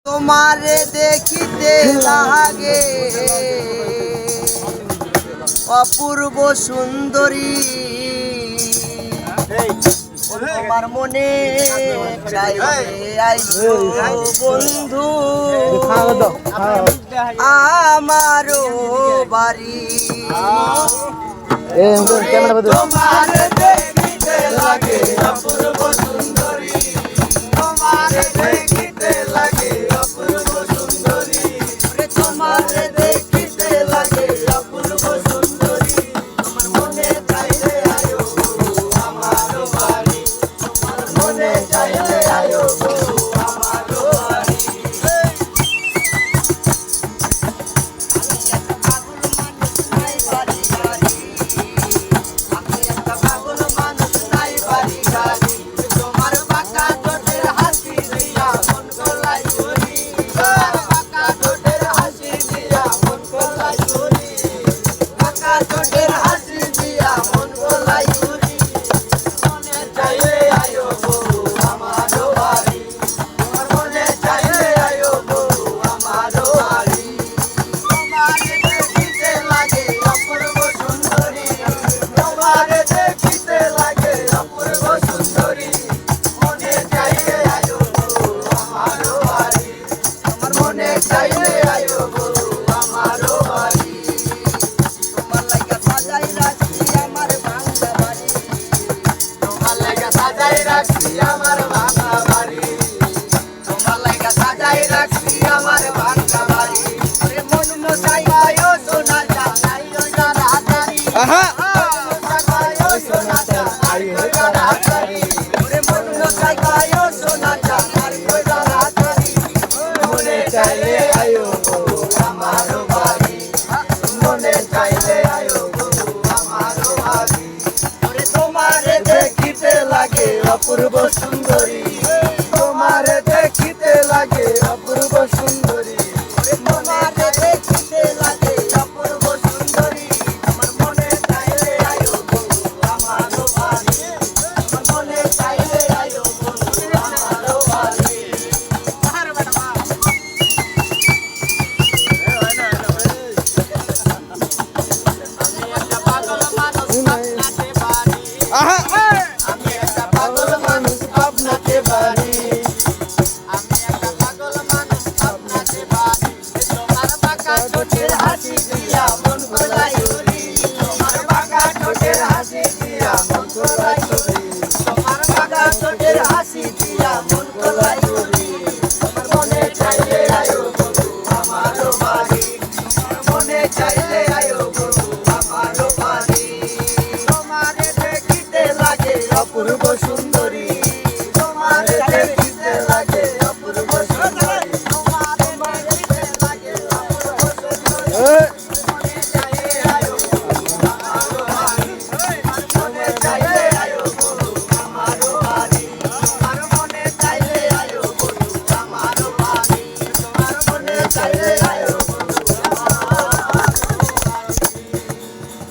তোমারে দেখিতে লাগে অপূর্ব সুন্দরী, তোমার মনে চাইলে আইছো বন্ধু আমারও বাড়ি। তোমার দেখিতে লাগে অপূর্ব সুন্দরী, তোমার দেখিতে লাগে অপূর্ব সুন্দরী, তোমার দেখিতে লাগে অপূর্ব সুন্দরী, তোমার মনে চাইলে আয়ো আমারও বাড়ি, তোমার মনে চাইলে আয়ো আমারও বাড়ি। আমি একটা পাগল মানুষ নাই বাড়ি গাড়ি, তোমার বাঁকা ঠোঁটের হাসি দিয়া মন গলাই করি, তোমার বাঁকা ঠোঁটের হাসি দিয়া মন গলাই করি, বাঁকা ঠোঁটের হাসি দিয়া মন গলাই করি, মনে চাইলে আয়ো বউ আমারও বাড়ি, তোমার মনে চাইলে আয়ো বউ আমারও বাড়ি। তোমার দেখিতে লাগে অপূর্ব সুন্দরী, তোমার দেখিতে লাগে অপূর্ব সুন্দরী, মনে চাইলে আয়ো বউ আমারও বাড়ি, তোমার মনে চাইলে আয়ো বউ আমারও বাড়ি। তোমার লাগা সাজাই রাখছি আমার ভাঙা বাড়ি, তোমার লাগা সাজাই রাখছি আমার ভাঙা বাড়ি, তোমার লাগা সাজাই রাখছি আমার ভাঙা বাড়ি। ওরে মন মশাইও সোনা জানাই ওরা রাতারি, মশাইও সোনা জানাই ওরা রাতারি, ওরে মন মশাইও সোনা জানাই ওরা রাতারি, মনে চাইলে আয়ো বউ আমারও বাড়ি, মনে চাইলে আয়ো বউ আমারও বাড়ি। ওরে তোমারে দেখিতে লাগে অপূর্ব সুন্দরী, তোমারে দেখিতে লাগে অপূর্ব সুন্দরী, ওরে তোমারে দেখিতে লাগে অপূর্ব সুন্দরী, আমার মনে চাইলে আয়ো বউ আমারও বাড়ি, আমার মনে চাইলে আয়ো বউ আমারও বাড়ি। আমি একটা পাগল মানুষ আপনাকে বাড়ি, আমি একটা পাগল মানুষ আপনাকে বাড়ি, আমি একটা পাগল মানুষ আপনাকে বাড়ি, তোমার বাঁকা ঠোঁটের হাসি দিয়া মন গলাই করি, তোমার বাঁকা ঠোঁটের হাসি দিয়া মন গলাই করি, তোমার বাঁকা ঠোঁটের হাসি দিয়া মন গলাই করি, তোমার মনে চাইলে আয়ো বউ আমারও বাড়ি, তোমার মনে চাইলে আয়ো বউ আমারও বাড়ি। তোমারে দেখিতে লাগে অপূর্ব সুন্দর।